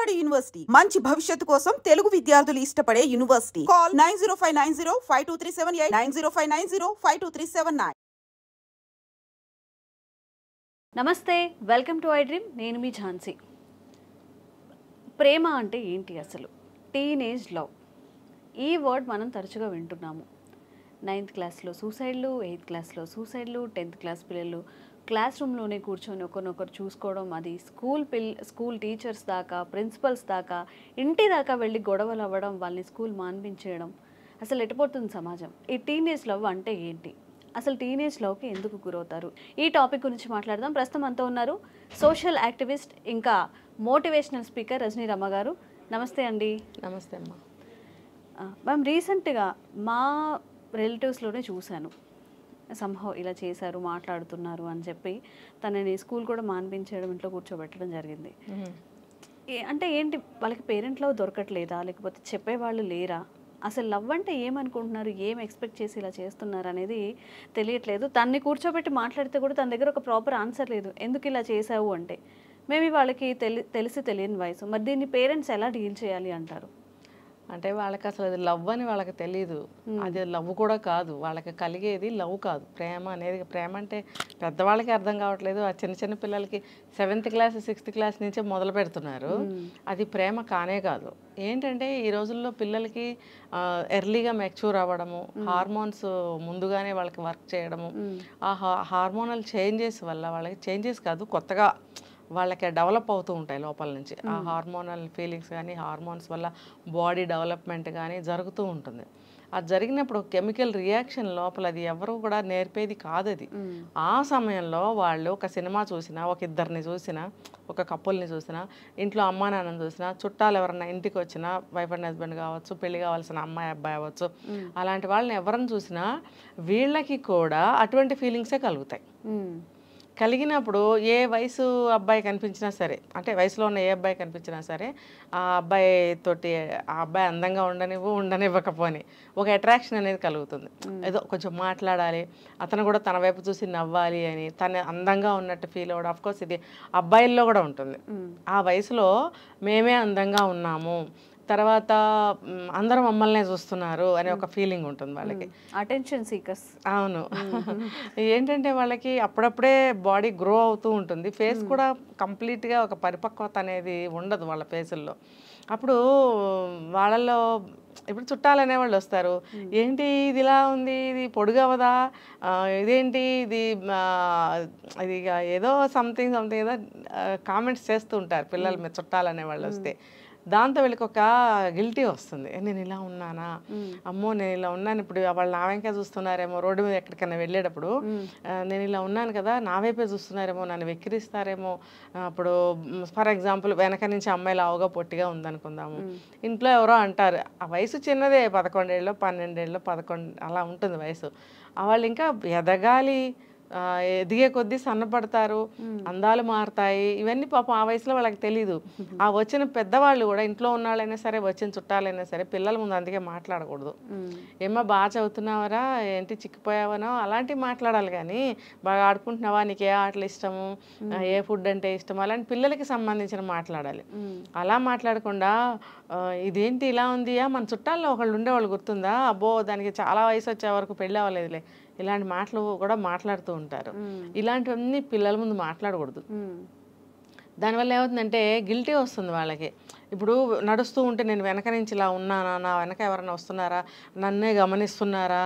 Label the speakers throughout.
Speaker 1: Vijayawada university మంచి భవిష్యత్తు కోసం తెలుగు విద్యార్థులు ఇష్టపడే యూనివర్సిటీ. కాల్ 9059052378 9059052379.
Speaker 2: నమస్తే, వెల్కమ్ టు ఐ డ్రీమ్. నేను మీ ఝాన్సీ. ప్రేమ అంటే ఏంటి అసలు? టీనేజ్ లవ్, ఈ వర్డ్ మనం తరచుగా వింటున్నాము. 9th క్లాస్లో సూసైడ్లు, 8th క్లాస్లో సూసైడ్లు, 10th క్లాస్ పిల్లలు క్లాస్ రూమ్లోనే కూర్చొని ఒకరినొకరు చూసుకోవడం, అది స్కూల్ టీచర్స్ దాకా, ప్రిన్సిపల్స్ దాకా, ఇంటి దాకా వెళ్ళి గొడవలు అవ్వడం, వాళ్ళని స్కూల్ మాన్పించేయడం. అసలు ఎటుపోతుంది సమాజం? ఈ టీనేజ్ లవ్ అంటే ఏంటి? అసలు టీనేజ్ లవ్కి ఎందుకు గురవుతారు? ఈ టాపిక్ గురించి మాట్లాడదాం. ప్రస్తుతం అంతా ఉన్నారు సోషల్ యాక్టివిస్ట్, ఇంకా మోటివేషనల్ స్పీకర్ రజనీ రమ గారు. నమస్తే అండి.
Speaker 3: నమస్తే అమ్మా.
Speaker 2: మ్యామ్, రీసెంట్గా మా రిలేటివ్స్లోనే చూశాను, సంహౌ ఇలా చేశారు, మాట్లాడుతున్నారు అని చెప్పి తనని స్కూల్ కూడా మాన్పించడం, ఇంట్లో కూర్చోబెట్టడం జరిగింది. అంటే ఏంటి, వాళ్ళకి పేరెంట్ లవ్ దొరకట్లేదా, లేకపోతే చెప్పేవాళ్ళు లేరా? అసలు లవ్ అంటే ఏమనుకుంటున్నారు, ఏం ఎక్స్పెక్ట్ చేసి ఇలా చేస్తున్నారు అనేది తెలియట్లేదు. తన్ని కూర్చోబెట్టి మాట్లాడితే కూడా తన దగ్గర ఒక ప్రాపర్ ఆన్సర్ లేదు, ఎందుకు ఇలా చేసావు అంటే. మేబీ వాళ్ళకి తెలిసి తెలియని వయసు. మరి దీన్ని పేరెంట్స్ ఎలా డీల్ చేయాలి అంటారు?
Speaker 3: అంటే వాళ్ళకి అసలు అది లవ్ అని వాళ్ళకి తెలియదు. అది లవ్ కూడా కాదు, వాళ్ళకి కలిగేది లవ్ కాదు, ప్రేమ అనేది. ప్రేమ అంటే పెద్దవాళ్ళకి అర్థం కావట్లేదు, ఆ చిన్న చిన్న పిల్లలకి 7th క్లాస్ 6th క్లాస్ నుంచే మొదలు పెడుతున్నారు. అది ప్రేమ కానే కాదు. ఏంటంటే ఈ రోజుల్లో పిల్లలకి ఎర్లీగా మెచ్యూర్ అవ్వడము, హార్మోన్స్ ముందుగానే వాళ్ళకి వర్క్ చేయడము, ఆ హార్మోనల్ చేంజెస్ వల్ల వాళ్ళకి చేంజెస్ కాదు, కొత్తగా వాళ్ళకి డెవలప్ అవుతూ ఉంటాయి లోపల నుంచి. ఆ హార్మోనల్ ఫీలింగ్స్ కానీ, హార్మోన్స్ వల్ల బాడీ డెవలప్మెంట్ కానీ జరుగుతూ ఉంటుంది. అది జరిగినప్పుడు కెమికల్ రియాక్షన్ లోపల, అది ఎవరు కూడా నేర్పేది కాదు అది. ఆ సమయంలో వాళ్ళు ఒక సినిమా చూసినా, ఒక ఇద్దరిని చూసినా, ఒక కపుల్ని చూసినా, ఇంట్లో అమ్మా నాన్నని చూసినా, చుట్టాలు ఎవరన్నా ఇంటికి వచ్చినా, వైఫ్ అండ్ హస్బెండ్ కావచ్చు, పెళ్లి కావాల్సిన అమ్మాయి అబ్బాయి అవ్వచ్చు, అలాంటి వాళ్ళని ఎవరిని చూసినా వీళ్ళకి కూడా అటువంటి ఫీలింగ్సే కలుగుతాయి. కలిగినప్పుడు ఏ వయసు అబ్బాయి కనిపించినా సరే, అంటే వయసులో ఉన్న ఏ అబ్బాయి కనిపించినా సరే, ఆ అబ్బాయి తోటి ఆ అబ్బాయి అందంగా ఉండనివ్వకపోని ఒక అట్రాక్షన్ అనేది కలుగుతుంది. ఏదో కొంచెం మాట్లాడాలి, అతను కూడా తన వైపు చూసి నవ్వాలి అని, తను అందంగా ఉన్నట్టు ఫీల్ అవ్వడం. అఫ్కోర్స్ ఇది అబ్బాయిల్లో కూడా ఉంటుంది. ఆ వయసులో మేమే అందంగా ఉన్నాము, తర్వాత అందరూ మమ్మల్నే చూస్తున్నారు అనే ఒక ఫీలింగ్ ఉంటుంది వాళ్ళకి.
Speaker 2: Attention seekers.
Speaker 3: అవును. ఏంటంటే వాళ్ళకి అప్పుడప్పుడే బాడీ గ్రో అవుతూ ఉంటుంది, ఫేస్ కూడా కంప్లీట్గా ఒక పరిపక్వత అనేది ఉండదు వాళ్ళ ఫేసుల్లో. అప్పుడు వాళ్ళల్లో ఇప్పుడు చుట్టాలు అనేవాళ్ళు వస్తారు, ఏంటి ఇది ఇలా ఉంది, ఇది పొడుగవదా, ఇదేంటి ఇది, ఇది ఏదో సంథింగ్ ఏదో కామెంట్స్ చేస్తూ ఉంటారు పిల్లలు మీద, చుట్టాలు అనేవాళ్ళు వస్తే. దాంతో వీళ్ళకి ఒక గిల్టీ వస్తుంది, నేను ఇలా ఉన్నానా, అమ్మో నేను ఇలా ఉన్నాను, ఇప్పుడు వాళ్ళు నా వెంకే చూస్తున్నారేమో, రోడ్డు మీద ఎక్కడికైనా వెళ్ళేటప్పుడు నేను ఇలా ఉన్నాను కదా, నా వైపే చూస్తున్నారేమో, నన్ను వెక్కిరిస్తారేమో. అప్పుడు ఫర్ ఎగ్జాంపుల్ వెనక నుంచి అమ్మాయి లావుగా పొట్టిగా ఉందనుకుందాము, ఇంట్లో ఎవరో అంటారు, ఆ వయసు చిన్నదే, 11 ఏళ్ళు 12 ఏళ్ళు 11 అలా ఉంటుంది వయసు. వాళ్ళు ఇంకా ఎదగాలి, ఎదిగే కొద్దీ సన్నపడతారు, అందాలు మారుతాయి, ఇవన్నీ పాపం ఆ వయసులో వాళ్ళకి తెలీదు. ఆ వచ్చిన పెద్దవాళ్ళు కూడా, ఇంట్లో ఉన్న వాళ్ళైనా సరే, వచ్చిన చుట్టాలైనా సరే, పిల్లల ముందు అందుకే మాట్లాడకూడదు. ఏమో బాగా చదువుతున్నావరా, ఏంటి చిక్కిపోయావనో అలాంటివి మాట్లాడాలి, కానీ బాగా ఆడుకుంటున్నావా, నీకు ఏ ఆటలు ఇష్టము, ఏ ఫుడ్ అంటే ఇష్టం, అలాంటి పిల్లలకి సంబంధించిన మాట్లాడాలి. అలా మాట్లాడకుండా ఇదేంటి ఇలా ఉంది, మన చుట్టాల్లో ఒకళ్ళు ఉండేవాళ్ళు గుర్తుందా, అబ్బో దానికి చాలా వయసు వచ్చే వరకు పెళ్ళి అవ్వలేదులే, ఇలాంటి మాటలు కూడా మాట్లాడుతూ ఉంటారు. ఇలాంటివన్నీ పిల్లల ముందు మాట్లాడకూడదు. దానివల్ల ఏమవుతుందంటే గిల్టీ వస్తుంది వాళ్ళకి. ఇప్పుడు నడుస్తూ ఉంటే నేను వెనక నుంచి ఇలా ఉన్నానా, నా వెనక ఎవరైనా వస్తున్నారా, నన్నే గమనిస్తున్నారా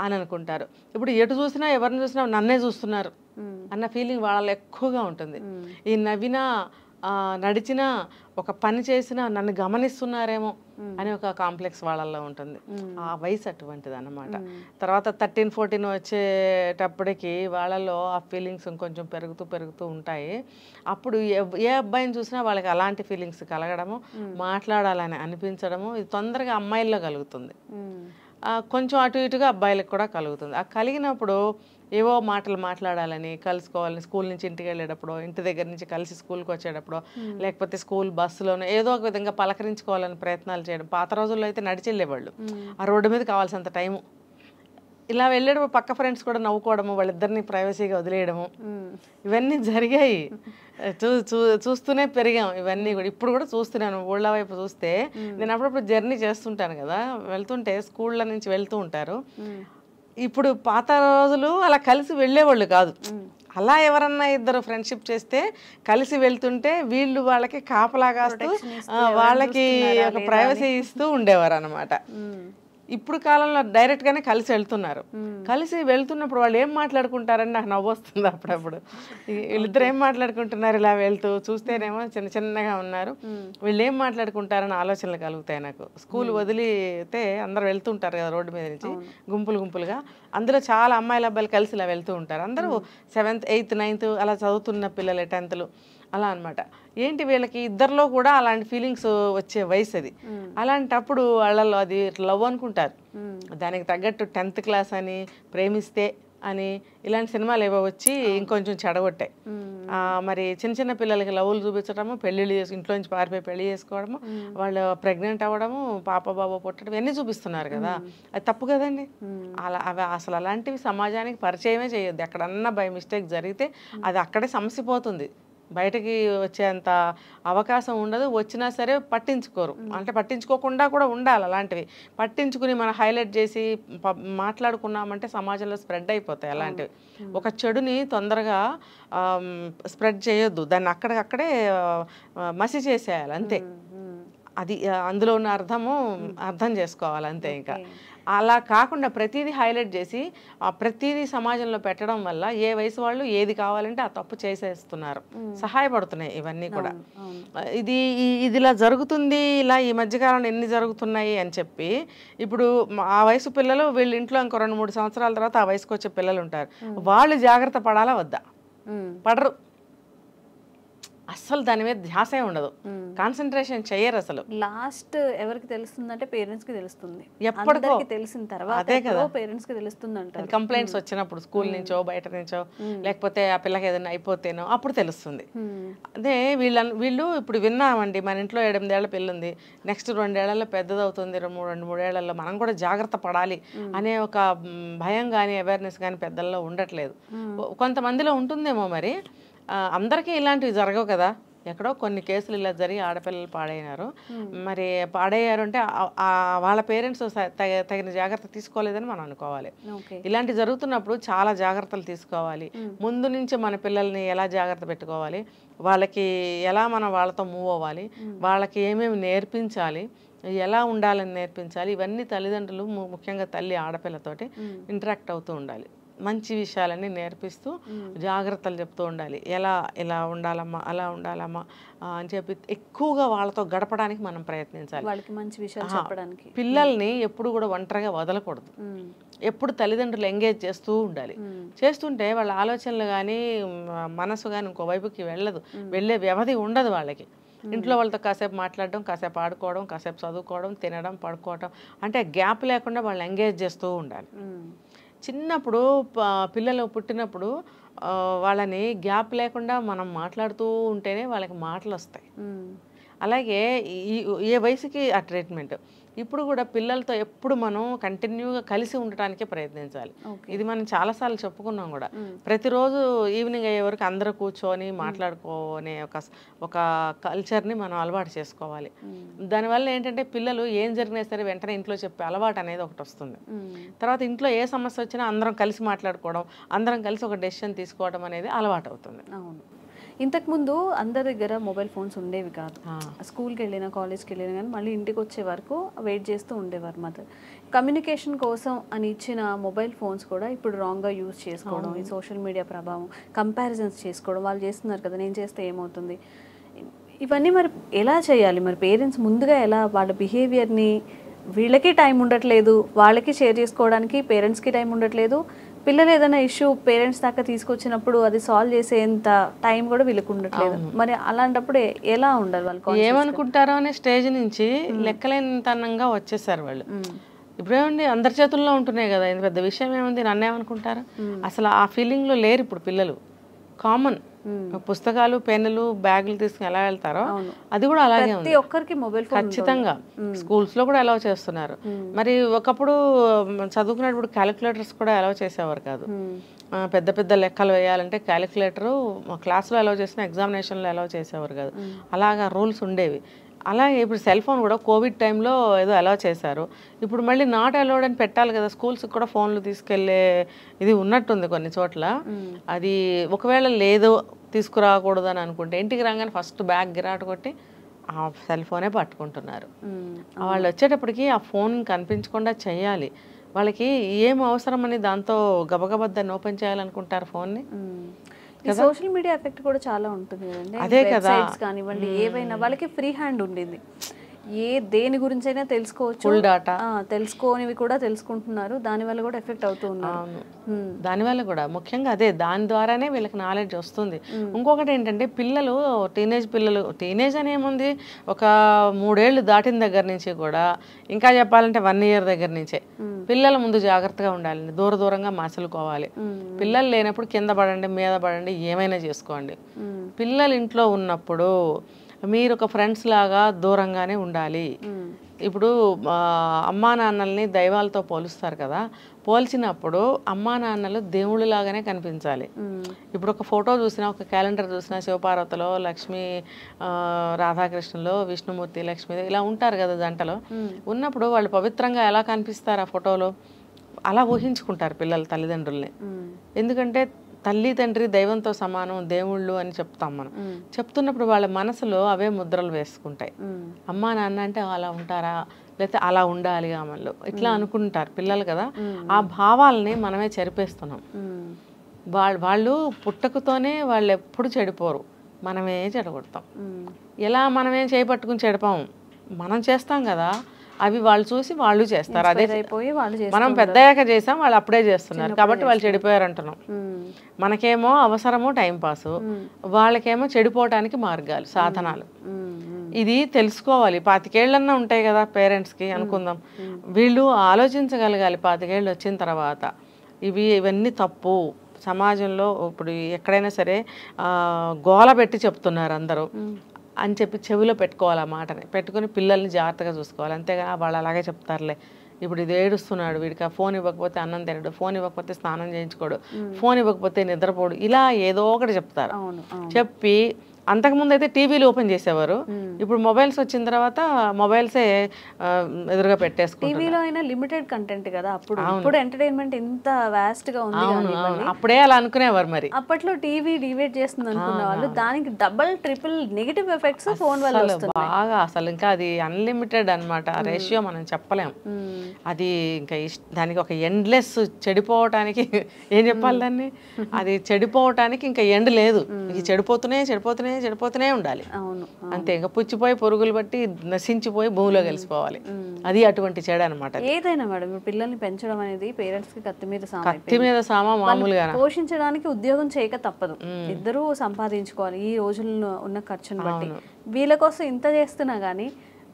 Speaker 3: అని అనుకుంటారు. ఇప్పుడు ఎటు చూసినా ఎవరిని చూసినా నన్నే చూస్తున్నారు అన్న ఫీలింగ్ వాళ్ళలో ఎక్కువగా ఉంటుంది. ఈ నవ్వినా, నడిచినా, ఒక పని చేసినా నన్ను గమనిస్తున్నారేమో అని ఒక కాంప్లెక్స్ వాళ్ళల్లో ఉంటుంది. ఆ వయసు అటువంటిది అన్నమాట. తర్వాత 13, 14 వచ్చేటప్పటికి వాళ్ళలో ఆ ఫీలింగ్స్ కొంచెం పెరుగుతూ ఉంటాయి. అప్పుడు ఏ అబ్బాయిని చూసినా వాళ్ళకి అలాంటి ఫీలింగ్స్ కలగడము, మాట్లాడాలని అనిపించడము, ఇది తొందరగా అమ్మాయిల్లో కలుగుతుంది. కొంచెం అటు ఇటుగా అబ్బాయిలకు కూడా కలుగుతుంది. ఆ కలిగినప్పుడు ఏవో మాటలు మాట్లాడాలని, కలుసుకోవాలని, స్కూల్ నుంచి ఇంటికి వెళ్ళేటప్పుడు, ఇంటి దగ్గర నుంచి కలిసి స్కూల్కి వచ్చేటప్పుడు, లేకపోతే స్కూల్ బస్సులోనో ఏదో ఒక విధంగా పలకరించుకోవాలని ప్రయత్నాలు చేయడం. పాత రోజుల్లో అయితే నడిచి వెళ్ళేవాళ్ళు, ఆ రోడ్డు మీద కావాల్సినంత టైము ఇలా వెళ్ళేటప్పుడు పక్క ఫ్రెండ్స్ కూడా నవ్వుకోవడము, వాళ్ళిద్దరిని ప్రైవసీగా వదిలేయడము, ఇవన్నీ జరిగాయి. చూస్తూనే పెరిగాం ఇవన్నీ కూడా. ఇప్పుడు కూడా చూస్తున్నాను. ఊళ్ళ వైపు చూస్తే నేను అప్పుడప్పుడు జర్నీ చేస్తుంటాను కదా, వెళ్తుంటే స్కూళ్ళ నుంచి వెళ్తూ ఉంటారు. ఇప్పుడు పాత రోజులు అలా కలిసి వెళ్ళేవాళ్ళు కాదు. అలా ఎవరన్నా ఇద్దరు ఫ్రెండ్షిప్ చేస్తే కలిసి వెళ్తుంటే వీళ్ళు వాళ్ళకి కాపలా కాస్తూ వాళ్ళకి ఒక ప్రైవసీ ఇస్తూ ఉండేవారు అనమాట. ఇప్పుడు కాలంలో డైరెక్ట్గానే కలిసి వెళ్తున్నారు. కలిసి వెళ్తున్నప్పుడు వాళ్ళు ఏం మాట్లాడుకుంటారని నాకు నవ్వు వస్తుంది అప్పుడప్పుడు. వీళ్ళిద్దరు ఏం మాట్లాడుకుంటున్నారు ఇలా వెళ్తూ, చూస్తేనేమో చిన్న చిన్నగా ఉన్నారు, వీళ్ళు ఏం మాట్లాడుకుంటారని ఆలోచనలు కలుగుతాయి నాకు. స్కూల్ వదిలితే అందరు వెళ్తుంటారు కదా రోడ్డు మీద నుంచి గుంపులు గుంపులుగా, అందులో చాలా అమ్మాయిల అబ్బాయిలు కలిసి ఇలా వెళ్తూ ఉంటారు. అందరూ 7th 8th 9th అలా చదువుతున్న పిల్లలు, 10th అలా అనమాట. ఏంటి వీళ్ళకి ఇద్దరిలో కూడా అలాంటి ఫీలింగ్స్ వచ్చే వయసు అది. అలాంటప్పుడు వాళ్ళలో అది లవ్ అనుకుంటారు. దానికి తగ్గట్టు 10th క్లాస్ అని, ప్రేమిస్తే అని ఇలాంటి సినిమాలు ఏవో వచ్చి ఇంకొంచెం చెడగొట్టాయి. మరి చిన్న చిన్న పిల్లలకి లవ్లు చూపించడము, పెళ్ళిళ్ళు ఇంట్లోంచి పారిపోయి పెళ్లి చేసుకోవడము, వాళ్ళు ప్రెగ్నెంట్ అవ్వడము, పాప బాబు పుట్టడం ఇవన్నీ చూపిస్తున్నారు కదా. అది తప్పు కదండి. అవి అసలు అలాంటివి సమాజానికి పరిచయమే చేయొద్దు. ఎక్కడన్నా బై మిస్టేక్ జరిగితే అది అక్కడే సమసిపోతుంది, బయటకి వచ్చేంత అవకాశం ఉండదు. వచ్చినా సరే పట్టించుకోరు. అంటే పట్టించుకోకుండా కూడా ఉండాలి. అలాంటివి పట్టించుకుని మనం హైలైట్ చేసి మాట్లాడుకున్నామంటే సమాజంలో స్ప్రెడ్ అయిపోతాయి అలాంటివి. ఒక చెడుని తొందరగా స్ప్రెడ్ చేయొద్దు, దాన్ని అక్కడికక్కడే మసి చేసేయాలి అంతే. అది అందులో ఉన్న అర్థం చేసుకోవాలి అంతే. ఇంకా అలా కాకుండా ప్రతిదీ హైలైట్ చేసి ప్రతిదీ సమాజంలో పెట్టడం వల్ల ఏ వయసు వాళ్ళు ఏది కావాలంటే ఆ తప్పు చేసేస్తున్నారు, సహాయపడుతున్నాయి ఇవన్నీ కూడా. ఇది ఇలా జరుగుతుంది, ఇలా ఈ మధ్యకాలంలో ఎన్ని జరుగుతున్నాయి అని చెప్పి ఇప్పుడు ఆ వయసు పిల్లలు వీళ్ళ ఇంట్లో ఇంకో 2-3 సంవత్సరాల తర్వాత ఆ వయసుకు వచ్చే పిల్లలు ఉంటారు. వాళ్ళు జాగ్రత్త పడాలా వద్దా? పడరు. అస్సలు దాని మీద ధ్యాసే ఉండదు, కాన్సన్ట్రేషన్ చెయ్యరు అసలు.
Speaker 2: లాస్ట్ ఎవరికి తెలుస్తుందంటే పేరెంట్స్ కి తెలుస్తుంది.
Speaker 3: ఎప్పటికో
Speaker 2: తెలిసిన తర్వాత
Speaker 3: అదే కదా
Speaker 2: పేరెంట్స్ కి తెలుస్తుంది అంటారు.
Speaker 3: కంప్లైంట్స్ వచ్చినప్పుడు స్కూల్ నుంచో బయట నుంచో, లేకపోతే ఆ పిల్లకి ఏదైనా అయిపోతేనో అప్పుడు తెలుస్తుంది. అదే వీళ్ళు ఇప్పుడు విన్నామండి, మన ఇంట్లో 8 ఏళ్ల పిల్ల ఉంది, నెక్స్ట్ 2 ఏళ్లలో పెద్దదవుతుంది, 2-3 ఏళ్లలో మనం కూడా జాగ్రత్త పడాలి అనే ఒక భయం కానీ అవేర్నెస్ కానీ పెద్దల్లో ఉండట్లేదు. కొంతమందిలో ఉంటుందేమో మరి. అందరికీ ఇలాంటివి జరగవు కదా. ఎక్కడో కొన్ని కేసులు ఇలా జరిగి ఆడపిల్లలు పాడైనారు. మరి పాడయ్యారు అంటే వాళ్ళ పేరెంట్స్ తగిన జాగ్రత్త తీసుకోలేదని మనం అనుకోవాలి. ఇలాంటి జరుగుతున్నప్పుడు చాలా జాగ్రత్తలు తీసుకోవాలి. ముందు నుంచి మన పిల్లల్ని ఎలా జాగ్రత్త పెట్టుకోవాలి, వాళ్ళకి ఎలా మనం వాళ్ళతో మూవ్ అవ్వాలి, వాళ్ళకి ఏమేమి నేర్పించాలి, ఎలా ఉండాలని నేర్పించాలి, ఇవన్నీ తల్లిదండ్రులు ముఖ్యంగా తల్లి ఆడపిల్లతోటి ఇంటరాక్ట్ అవుతూ ఉండాలి. మంచి విషయాలన్నీ నేర్పిస్తూ జాగ్రత్తలు చెప్తూ ఉండాలి. ఇలా ఉండాలమ్మా, అలా ఉండాలమ్మా అని చెప్పి ఎక్కువగా వాళ్ళతో గడపడానికి మనం ప్రయత్నించాలి.
Speaker 2: వాళ్ళకి మంచి విషయాలు చెప్పడానికి.
Speaker 3: పిల్లల్ని ఎప్పుడు కూడా ఒంటరిగా వదలకూడదు. ఎప్పుడు తల్లిదండ్రులు ఎంగేజ్ చేస్తూ ఉండాలి. చేస్తుంటే వాళ్ళ ఆలోచనలు కానీ మనసు కానీ ఇంకో వైపుకి వెళ్ళే వ్యవధి ఉండదు వాళ్ళకి. ఇంట్లో వాళ్ళతో కాసేపు మాట్లాడడం, కాసేపు ఆడుకోవడం, కాసేపు చదువుకోవడం, తినడం, పడుకోవడం, అంటే గ్యాప్ లేకుండా వాళ్ళని ఎంగేజ్ చేస్తూ ఉండాలి. చిన్నప్పుడు పిల్లలు పుట్టినప్పుడు వాళ్ళని గ్యాప్ లేకుండా మనం మాట్లాడుతూ ఉంటేనే వాళ్ళకి మాటలు వస్తాయి. అలాగే ఏ వయసుకి ఆ ట్రీట్మెంట్. ఇప్పుడు కూడా పిల్లలతో ఎప్పుడు మనం కంటిన్యూగా కలిసి ఉండటానికే ప్రయత్నించాలి. ఇది మనం చాలాసార్లు చెప్పుకున్నాం కూడా. ప్రతిరోజు ఈవినింగ్ అయ్యే వరకు అందరూ కూర్చొని మాట్లాడుకోనే ఒక కల్చర్ని మనం అలవాటు చేసుకోవాలి. దానివల్ల ఏంటంటే పిల్లలు ఏం జరిగినా సరే వెంటనే ఇంట్లో చెప్పే అలవాటు అనేది ఒకటి వస్తుంది. తర్వాత ఇంట్లో ఏ సమస్య వచ్చినా అందరం కలిసి మాట్లాడుకోవడం, అందరం కలిసి ఒక డెసిషన్ తీసుకోవడం అనేది అలవాటు అవుతుంది.
Speaker 2: అవును. ఇంతకుముందు అందరి దగ్గర మొబైల్ ఫోన్స్ ఉండేవి కాదు. స్కూల్కి వెళ్ళినా కాలేజ్కి వెళ్ళినా కానీ మళ్ళీ ఇంటికి వచ్చే వరకు వెయిట్ చేస్తూ ఉండేవారు మదర్. కమ్యూనికేషన్ కోసం అని ఇచ్చిన మొబైల్ ఫోన్స్ కూడా ఇప్పుడు రాంగ్గా యూజ్ చేసుకోవడం, ఈ సోషల్ మీడియా ప్రభావం, కంపారిజన్స్ చేసుకోవడం, వాళ్ళు చేస్తున్నారు కదా నేను చేస్తే ఏమవుతుంది, ఇవన్నీ మరి ఎలా చేయాలి? మరి పేరెంట్స్ ముందుగా ఎలా వాళ్ళ బిహేవియర్ని, వీళ్ళకి టైం ఉండట్లేదు, వాళ్ళకి షేర్ చేసుకోవడానికి పేరెంట్స్కి టైం ఉండట్లేదు, పిల్లలు ఏదైనా ఇష్యూ పేరెంట్స్ దాకా తీసుకొచ్చినప్పుడు అది సాల్వ్ చేసేంత టైం కూడా వీళ్ళకి ఉండట్లేదు. మరి అలాంటప్పుడు ఎలా ఉండాలి వాళ్ళు?
Speaker 3: ఏమనుకుంటారో అనే స్టేజ్ నుంచి లెక్కలేనితనంగా వచ్చేసారు వాళ్ళు. ఇప్పుడేమండి అందరి చేతుల్లో ఉంటున్నాయి కదా, ఇది పెద్ద విషయం ఏముంది, నన్నేమనుకుంటారు, అసలు ఆ ఫీలింగ్లో లేరు ఇప్పుడు పిల్లలు. కామన్ పుస్తకాలు పెన్నులు బ్యాగులు తీసుకుని ఎలా వెళ్తారో అది కూడా అలాగే ఉంది.
Speaker 2: ఒక్కరికి మొబైల్ ఫోన్
Speaker 3: ఖచ్చితంగా స్కూల్స్ లో కూడా అలౌ చేస్తున్నారు. మరి ఒకప్పుడు చదువుకునేటప్పుడు క్యాలిక్యులేటర్స్ కూడా అలౌ చేసేవారు కాదు. పెద్ద పెద్ద లెక్కలు వేయాలంటే క్యాలిక్యులేటరు క్లాస్లో అలౌ చేసిన ఎగ్జామినేషన్లో అలౌ చేసేవారు కాదు. అలాగా రూల్స్ ఉండేవి. అలాగే ఇప్పుడు సెల్ ఫోన్ కూడా కోవిడ్ టైంలో ఏదో అలౌ చేశారు. ఇప్పుడు మళ్ళీ నాట్ అలౌడ్ అని పెట్టాలి కదా. స్కూల్స్కి కూడా ఫోన్లు తీసుకెళ్లే ఇది ఉన్నట్టుంది కొన్ని చోట్ల. అది ఒకవేళ లేదు తీసుకురాకూడదు అని అనుకుంటే ఇంటికి రాగానే ఫస్ట్ బ్యాగ్ గిరాటు కొట్టి ఆ సెల్ ఫోనే పట్టుకుంటున్నారు. వాళ్ళు వచ్చేటప్పటికి ఆ ఫోన్ కనిపించకుండా చేయాలి. వాళ్ళకి ఏం అవసరం అని దాంతో గబగబద్దాన్ని ఓపెన్ చేయాలనుకుంటారు ఫోన్ని.
Speaker 2: సోషల్ మీడియా ఎఫెక్ట్ కూడా చాలా ఉంటుంది కదండి.
Speaker 3: అదే కదా,
Speaker 2: కానివ్వండి ఏవైనా వాళ్ళకి ఫ్రీ హ్యాండ్ ఉండింది. దేని గురించి అయినా తెలుసుకోవచ్చు,
Speaker 3: ఫుల్ డాటా
Speaker 2: తెలుసుకోనివి కూడా తెలుసుకుంటున్నారు. దానివల్ల కూడా ఎఫెక్ట్ అవుతూ ఉన్నారు.
Speaker 3: దానివల్ల కూడా ముఖ్యంగా అదే దాని ద్వారానే వీళ్ళకి నాలెడ్జ్ వస్తుంది. ఇంకొకటి ఏంటంటే పిల్లలు టీనేజ్ అని ఏముంది, ఒక 3 ఏళ్ళు దాటిన దగ్గర నుంచి కూడా, ఇంకా చెప్పాలంటే 1 year దగ్గర నుంచే పిల్లల ముందు జాగ్రత్తగా ఉండాలి. దూరంగా మసలుకోవాలి. పిల్లలు లేనప్పుడు కింద పడండి మీద పడండి ఏమైనా చేసుకోండి. పిల్లలు ఇంట్లో ఉన్నప్పుడు మీరు ఒక ఫ్రెండ్స్ లాగా దూరంగానే ఉండాలి. ఇప్పుడు అమ్మా నాన్నల్ని దైవాలతో పోలుస్తారు కదా. పోల్చినప్పుడు అమ్మా నాన్నలు దేవుళ్ళు లాగానే కనిపించాలి. ఇప్పుడు ఒక ఫోటో చూసినా, ఒక క్యాలెండర్ చూసినా, శివపార్వతిలో లక్ష్మీ రాధాకృష్ణలో విష్ణుమూర్తి లక్ష్మీ ఇలా ఉంటారు కదా జంటలో. ఉన్నప్పుడు వాళ్ళు పవిత్రంగా ఎలా కనిపిస్తారు ఆ ఫోటోలో, అలా ఊహించుకుంటారు పిల్లలు తల్లిదండ్రుల్ని. ఎందుకంటే తల్లి తండ్రి దైవంతో సమానం, దేవుళ్ళు అని చెప్తాం మనం. చెప్తున్నప్పుడు వాళ్ళ మనసులో అవే ముద్రలు వేసుకుంటాయి. అమ్మా నాన్న అంటే అలా ఉంటారా, లేకపోతే అలా ఉండాలి ఆమెలో ఇట్లా అనుకుంటారు పిల్లలు కదా. ఆ భావాలని మనమే చెరిపేస్తున్నాం. వాళ్ళు పుట్టకతోనే వాళ్ళు ఎప్పుడు చెడిపోరు, మనమే చెడగొడతాం. ఎలా మనమేం చేపట్టుకుని చెడపాం, మనం చేస్తాం కదా. అవి వాళ్ళు చూసి వాళ్ళు చేస్తారు. అదే మనం పెద్దయ్యాక చేసాం, వాళ్ళు అప్పుడే చేస్తున్నారు కాబట్టి వాళ్ళు చెడిపోయారు అంటున్నాం. మనకేమో అవసరము టైంపాసు, వాళ్ళకేమో చెడిపోవటానికి మార్గాలు సాధనాలు. ఇది తెలుసుకోవాలి. 25 ఏళ్ళన్నా ఉంటాయి కదా పేరెంట్స్కి అనుకుందాం. వీళ్ళు ఆలోచించగలగాలి 25 ఏళ్ళు వచ్చిన తర్వాత ఇవన్నీ తప్పు. సమాజంలో ఇప్పుడు ఎక్కడైనా సరే గోల పెట్టి చెప్తున్నారు అందరూ అని చెప్పి చెవిలో పెట్టుకోవాలి. ఆ మాటని పెట్టుకుని పిల్లల్ని జాగ్రత్తగా చూసుకోవాలి. అంతేగా వాళ్ళు అలాగే చెప్తారులే. ఇప్పుడు ఇది ఏడుస్తున్నాడు, వీడికి ఆ ఫోన్ ఇవ్వకపోతే అన్నం తినడు, ఫోన్ ఇవ్వకపోతే స్నానం చేయించుకోడు, ఫోన్ ఇవ్వకపోతే నిద్రపోడు, ఇలా ఏదో ఒకటి చెప్తారు. చెప్పి అంతకుముందు అయితే టీవీలు ఓపెన్ చేసేవారు. ఇప్పుడు మొబైల్స్ వచ్చిన తర్వాత మొబైల్సే ఎదురుగా పెట్టేసుకుంటారు.
Speaker 2: టీవీలో అయినా లిమిటెడ్ కంటెంట్ కదా. ఇప్పుడు ఎంటర్టైన్మెంట్ ఎంత వాస్ట్ గా ఉంది.
Speaker 3: అప్పుడే అలా అనుకునేవారు. మరి
Speaker 2: అప్పట్లో టీవీ డివైడ్ చేస్తుంది అనుకున్న వాళ్ళు దానికి double triple negative effects phone వల్ల వస్తున్నాయి
Speaker 3: బాగా. అసలు ఇంకా అది అన్లిమిటెడ్ అన్నమాట. ఆ రేషియో మనం చెప్పలేం. అది ఇంకా దానికి ఒక ఎండ్లెస్ చెడిపోవటానికి ఏం చెప్పాలి దాన్ని, అది చెడిపోవటానికి ఇంకా ఎండ్ లేదు. ఇది చెడిపోతూనే ఉండాలి అంతే. ఇంకా పుచ్చిపోయి పురుగులు బట్టి నశించిపోయి భూమిలో కలిసిపోవాలి. అది అటువంటి చెడు అనమాట.
Speaker 2: ఏదైనా మేడం పిల్లల్ని పెంచడం అనేది పేరెంట్స్ కి కత్తి మీద
Speaker 3: సామా మామూలుగా
Speaker 2: పోషించడానికి ఉద్యోగం చేయక తప్పదు. ఇద్దరూ సంపాదించుకోవాలి ఈ రోజుల్లో ఉన్న ఖర్చును బట్టి. వీళ్ళ కోసం ఇంత చేస్తున్నా గానీ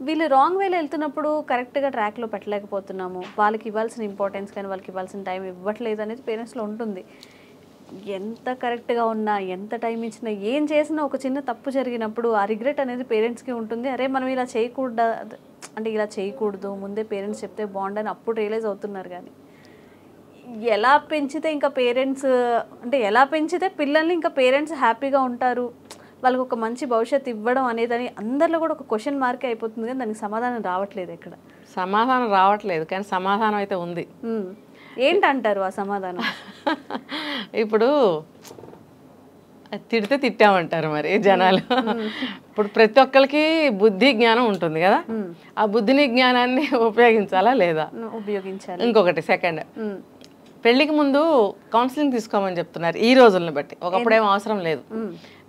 Speaker 2: వీళ్ళు రాంగ్ వేలో వెళ్తున్నప్పుడు కరెక్ట్గా ట్రాక్లో పెట్టలేకపోతున్నాము. వాళ్ళకి ఇవ్వాల్సిన ఇంపార్టెన్స్ కానీ వాళ్ళకి ఇవ్వాల్సిన టైం ఇవ్వట్లేదు అనేది పేరెంట్స్లో ఉంటుంది. ఎంత కరెక్ట్గా ఉన్నా, ఎంత టైం ఇచ్చినా, ఏం చేసినా ఒక చిన్న తప్పు జరిగినప్పుడు ఆ రిగ్రెట్ అనేది పేరెంట్స్కి ఉంటుంది. అరే మనం ఇలా చేయకూడదు, అంటే ఇలా చేయకూడదు ముందే పేరెంట్స్ చెప్తే బాగుండని అప్పుడు రియలైజ్ అవుతున్నారు. కానీ ఎలా పెంచితే ఇంకా పేరెంట్స్ అంటే ఎలా పెంచితే పిల్లల్ని ఇంకా పేరెంట్స్ హ్యాపీగా ఉంటారు, వాళ్ళకి ఒక మంచి భవిష్యత్తు ఇవ్వడం అనేది అందరిలో కూడా ఒక క్వశ్చన్ మార్కే అయిపోతుంది. కానీ దానికి సమాధానం రావట్లేదు. ఎక్కడ
Speaker 3: సమాధానం రావట్లేదు, కానీ సమాధానం అయితే ఉంది.
Speaker 2: ఏంటంటారు ఆ సమాధానం?
Speaker 3: ఇప్పుడు తిడితే తిట్టామంటారు మరి జనాలు. ఇప్పుడు ప్రతి ఒక్కరికి బుద్ధి జ్ఞానం ఉంటుంది కదా. ఆ బుద్ధిని జ్ఞానాన్ని ఉపయోగించాలా లేదా
Speaker 2: ఉపయోగించాలి.
Speaker 3: ఇంకొకటి సెకండ్, పెళ్లికి ముందు కౌన్సిలింగ్ తీసుకోమని చెప్తున్నారు ఈ రోజులను బట్టి. ఒకప్పుడేం అవసరం లేదు.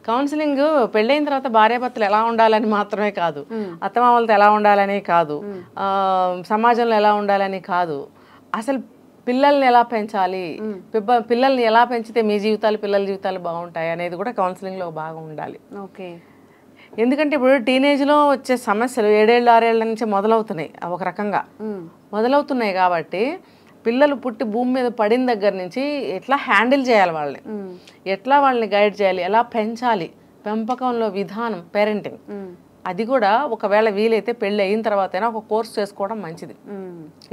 Speaker 3: కౌన్సిలింగ్ పెళ్ళైన తర్వాత భార్యాభర్తలు ఎలా ఉండాలని మాత్రమే కాదు, అత్తమామలతో ఎలా ఉండాలని కాదు, సమాజంలో ఎలా ఉండాలని కాదు, అసలు పిల్లల్ని ఎలా పెంచాలి, పిల్లల్ని ఎలా పెంచితే మీ జీవితాలు పిల్లల జీవితాలు బాగుంటాయి అనేది కూడా కౌన్సిలింగ్లో బాగా ఉండాలి.
Speaker 2: ఓకే.
Speaker 3: ఎందుకంటే ఇప్పుడు టీనేజ్లో వచ్చే సమస్యలు 7 ఏళ్ళు 6 ఏళ్ళ నుంచి మొదలవుతున్నాయి. ఒక రకంగా మొదలవుతున్నాయి కాబట్టి పిల్లలు పుట్టి భూమి మీద పడిన దగ్గర నుంచి ఎట్లా హ్యాండిల్ చేయాలి వాళ్ళని, ఎట్లా వాళ్ళని గైడ్ చేయాలి, ఎలా పెంచాలి, పెంపకంలో విధానం, పేరెంటింగ్, అది కూడా ఒకవేళ వీలైతే పెళ్ళి అయిన తర్వాతైనా ఒక కోర్స్ చేసుకోవడం మంచిది,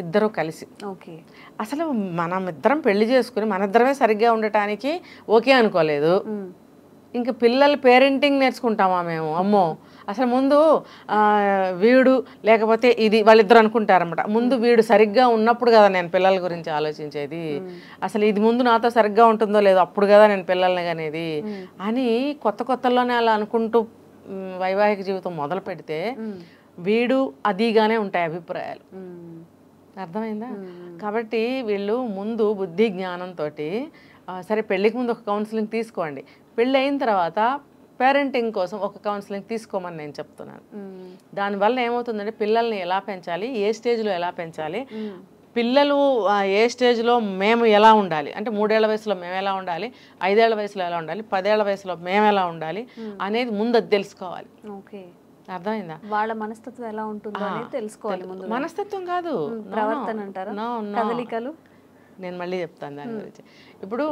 Speaker 3: ఇద్దరు కలిసి.
Speaker 2: ఓకే,
Speaker 3: అసలు మనం ఇద్దరం పెళ్లి చేసుకుని మన ఇద్దరమే సరిగ్గా ఉండటానికి ఓకే అనుకోలేదు, ఇంకా పిల్లలు పేరెంటింగ్ నేర్చుకుంటామా మేము? అమ్మో, అసలు ముందు వీడు లేకపోతే ఇది వాళ్ళిద్దరు అనుకుంటారన్నమాట. ముందు వీడు సరిగ్గా ఉన్నప్పుడు కదా నేను పిల్లల గురించి ఆలోచించేది, అసలు ఇది ముందు నాతో సరిగ్గా ఉంటుందో లేదో అప్పుడు కదా నేను పిల్లల్ని అనేది అని కొత్తలోనే అలా అనుకుంటూ వైవాహిక జీవితం మొదలు పెడితే వీడు అదిగానే ఉంటాయి అభిప్రాయాలు. అర్థమైందా? కాబట్టి వీళ్ళు ముందు బుద్ధి జ్ఞానంతో సరే పెళ్ళికి ముందు ఒక కౌన్సిలింగ్ తీసుకోండి, పెళ్ళి అయిన తర్వాత పేరెంటింగ్ కోసం ఒక కౌన్సిలింగ్ తీసుకోమని నేను చెప్తున్నాను. దానివల్ల ఏమవుతుందంటే పిల్లల్ని ఎలా పెంచాలి, ఏ స్టేజ్లో ఎలా పెంచాలి, పిల్లలు ఏ స్టేజ్లో మేము ఎలా ఉండాలి, అంటే 3 ఏళ్ల వయసులో మేము ఎలా ఉండాలి, 5 ఏళ్ల వయసులో ఎలా ఉండాలి, 10 ఏళ్ల వయసులో మేము ఎలా ఉండాలి అనేది ముందు అది తెలుసుకోవాలి.
Speaker 2: ఓకే,
Speaker 3: అర్థమైందా?
Speaker 2: వాళ్ళ మనస్తత్వం ఎలా ఉంటుందో అనేది తెలుసుకోవాలి ముందు.
Speaker 3: మనస్తత్వం కాదు,
Speaker 2: ప్రవర్తన అంటారా, కదలికలు.
Speaker 3: నేను మళ్ళీ చెప్తాను దాని గురించి. ఇప్పుడు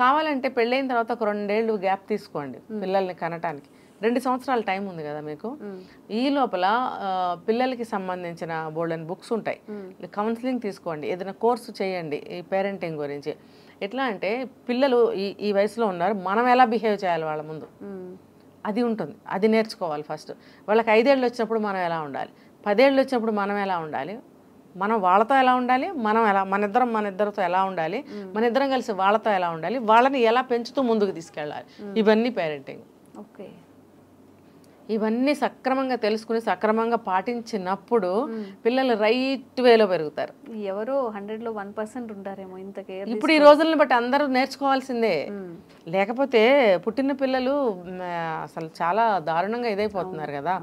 Speaker 3: కావాలంటే పెళ్ళైన తర్వాత ఒక 2 ఏళ్ళు గ్యాప్ తీసుకోండి పిల్లల్ని కనటానికి. 2 సంవత్సరాల టైం ఉంది కదా మీకు. ఈ లోపల పిల్లలకి సంబంధించిన బోల్డెన్ బుక్స్ ఉంటాయి, కౌన్సిలింగ్ తీసుకోండి, ఏదైనా కోర్సు చేయండి ఈ పేరెంటింగ్ గురించి. ఎట్లా అంటే పిల్లలు ఈ వయసులో ఉన్నారు, మనం ఎలా బిహేవ్ చేయాలి వాళ్ళ ముందు అది ఉంటుంది, అది నేర్చుకోవాలి ఫస్ట్. వాళ్ళకి 5 ఏళ్ళు వచ్చినప్పుడు మనం ఎలా ఉండాలి, 10 ఏళ్ళు వచ్చినప్పుడు మనం ఎలా ఉండాలి, మనం వాళ్ళతో ఎలా ఉండాలి, మన ఇద్దరితో ఎలా ఉండాలి, మన ఇద్దరం కలిసి వాళ్ళతో ఎలా ఉండాలి, వాళ్ళని ఎలా పెంచుతూ ముందుకు తీసుకెళ్ళాలి, ఇవన్నీ పేరెంటింగ్.
Speaker 2: ఓకే,
Speaker 3: ఇవన్నీ సక్రమంగా తెలుసుకుని సక్రమంగా పాటించినప్పుడు పిల్లలు రైట్ వేలో పెరుగుతారు.
Speaker 2: ఎవరో 100లో 1% ఉంటారేమో ఇంత కేర్.
Speaker 3: ఇప్పుడు ఈ రోజులను బట్టి అందరూ నేర్చుకోవాల్సిందే, లేకపోతే పుట్టిన పిల్లలు అసలు చాలా దారుణంగా ఇదైపోతున్నారు కదా.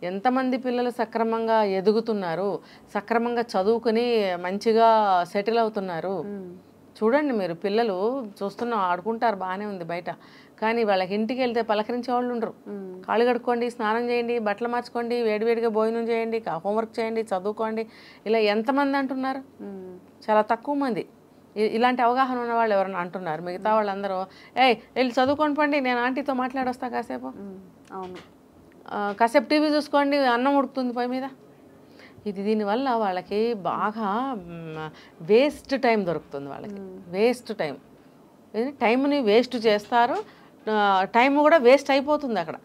Speaker 3: ఎంతమంది పిల్లలు సక్రమంగా ఎదుగుతున్నారు, సక్రమంగా చదువుకుని మంచిగా సెటిల్ అవుతున్నారు. చూడండి మీరు, పిల్లలు చూస్తున్నా ఆడుకుంటారు, బాగానే ఉంది బయట, కానీ వాళ్ళకి ఇంటికి వెళ్తే పలకరించే వాళ్ళు ఉండరు. కాళ్ళు కడుక్కోండి, స్నానం చేయండి, బట్టలు మార్చుకోండి, వేడివేడిగా భోజనం చేయండి, హోంవర్క్ చేయండి, చదువుకోండి, ఇలా ఎంతమంది అంటున్నారు? చాలా తక్కువ మంది ఇలాంటి అవగాహన ఉన్న వాళ్ళు ఎవరైనా అంటున్నారు. మిగతా వాళ్ళందరూ వెళ్ళి చదువుకోండి పండి, నేను ఆంటీతో మాట్లాడొస్తా కాసేపు,
Speaker 2: అవును
Speaker 3: కాసేపు టీవీ చూసుకోండి, అన్నం ఉడుకుతుంది పొయ్యి మీద. దీనివల్ల వాళ్ళకి బాగా వేస్ట్ టైం దొరుకుతుంది, వాళ్ళకి వేస్ట్ టైంని వేస్ట్ చేస్తారు, టైం కూడా వేస్ట్ అయిపోతుంది అక్కడ.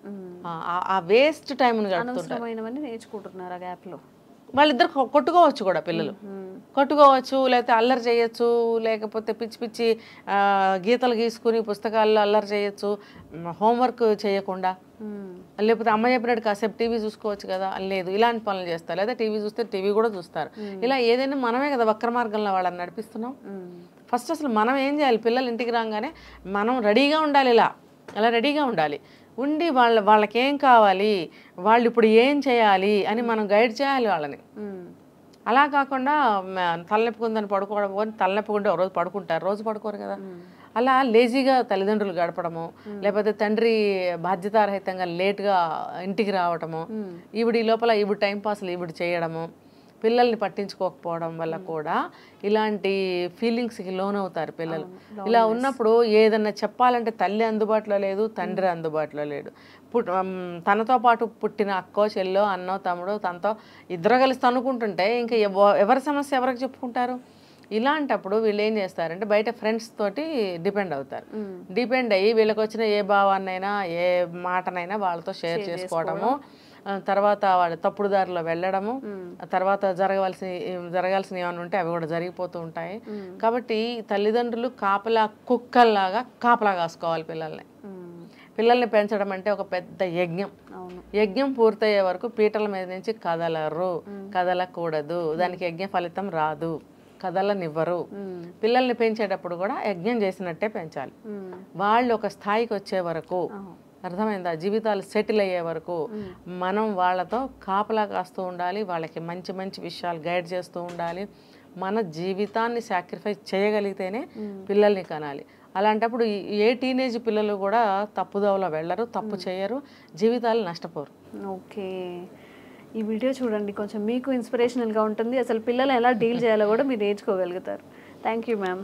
Speaker 3: ఆ వేస్ట్ టైంని
Speaker 2: అనవసరమైనవన్నీ నేర్చుకుంటున్నారు ఆ గ్యాప్లో.
Speaker 3: వాళ్ళిద్దరు కొట్టుకోవచ్చు కూడా, పిల్లలు కొట్టుకోవచ్చు, లేకపోతే అల్లరి చేయొచ్చు, లేకపోతే పిచ్చి పిచ్చి గీతలు గీసుకుని పుస్తకాల్లో అల్లరి చేయొచ్చు, హోంవర్క్ చేయకుండా, లేకపోతే అమ్మ చెప్పినట్టు కాసేపు టీవీ చూసుకోవచ్చు కదా, లేదు ఇలాంటి పనులు చేస్తారు. లేదా టీవీ చూస్తే టీవీ కూడా చూస్తారు. ఇలా ఏదైనా మనమే కదా వక్ర మార్గంలో వాళ్ళని నడిపిస్తున్నాం. ఫస్ట్ అసలు మనం ఏం చేయాలి, పిల్లలు ఇంటికి రాగానే మనం రెడీగా ఉండాలి, ఇలా రెడీగా ఉండాలి, ఉండి వాళ్ళకేం కావాలి, వాళ్ళు ఇప్పుడు ఏం చేయాలి అని మనం గైడ్ చేయాలి వాళ్ళని. అలా కాకుండా తలనొప్పి ఉందని పడుకోవడం, తలనొప్పి ఉంటే రోజు పడుకుంటారు, రోజు పడుకోరు కదా. అలా లేజీగా తల్లిదండ్రులు గడపడము, లేకపోతే తండ్రి బాధ్యతారహితంగా లేట్గా ఇంటికి రావటము, ఈవిడ లోపల ఈవిడ టైంపాస్లు ఈవిడ చేయడము, పిల్లల్ని పట్టించుకోకపోవడం వల్ల కూడా ఇలాంటి ఫీలింగ్స్కి లోనవుతారు పిల్లలు. ఇలా ఉన్నప్పుడు ఏదన్నా చెప్పాలంటే తల్లి అందుబాటులో లేదు, తండ్రి అందుబాటులో లేడు. తనతో పాటు పుట్టిన అక్కో చెల్లో అన్నో తమ్ముడో తనతో ఇద్దరు కలిసి తనుకుంటుంటే ఇంకా ఎవరి సమస్య ఎవరికి చెప్పుకుంటారు? ఇలాంటప్పుడు వీళ్ళు ఏం చేస్తారంటే బయట ఫ్రెండ్స్ తోటి డిపెండ్ అవుతారు. డిపెండ్ అయ్యి వీళ్ళకి వచ్చిన ఏ భావాన్నైనా ఏ మాటనైనా వాళ్ళతో షేర్ చేసుకోవడము, తర్వాత వాళ్ళు తప్పుడు దారిలో వెళ్ళడము, తర్వాత జరగాల్సిన ఏమైనా ఉంటే అవి కూడా జరిగిపోతూ ఉంటాయి. కాబట్టి తల్లిదండ్రులు కుక్కల్లాగా కాపలా కాసుకోవాలి పిల్లల్ని పెంచడం అంటే ఒక పెద్ద యజ్ఞం. యజ్ఞం పూర్తయ్యే వరకు పీటల మీద నుంచి కదలకూడదు, దానికి యజ్ఞ ఫలితం రాదు, కదలనివ్వరు. పిల్లల్ని పెంచేటప్పుడు కూడా యజ్ఞం చేసినట్టే పెంచాలి. వాళ్ళు ఒక స్థాయికి వచ్చే వరకు, అర్థమైందా, జీవితాలు సెటిల్ అయ్యే వరకు మనం వాళ్ళతో కాపలా కాస్తూ ఉండాలి, వాళ్ళకి మంచి మంచి విషయాలు గైడ్ చేస్తూ ఉండాలి. మన జీవితాన్ని సాక్రిఫైస్ చేయగలిగితేనే పిల్లల్ని కనాలి. అలాంటప్పుడు ఏ టీనేజ్ పిల్లలు కూడా తప్పుదోవలో వెళ్ళరు, తప్పు చేయరు, జీవితాలు నష్టపోరు.
Speaker 2: ఓకే, ఈ వీడియో చూడండి, కొంచెం మీకు ఇన్స్పిరేషనల్గా ఉంటుంది. అసలు పిల్లలు ఎలా డీల్ చేయాలో కూడా మీరు నేర్చుకోగలుగుతారు. Thank you ma'am.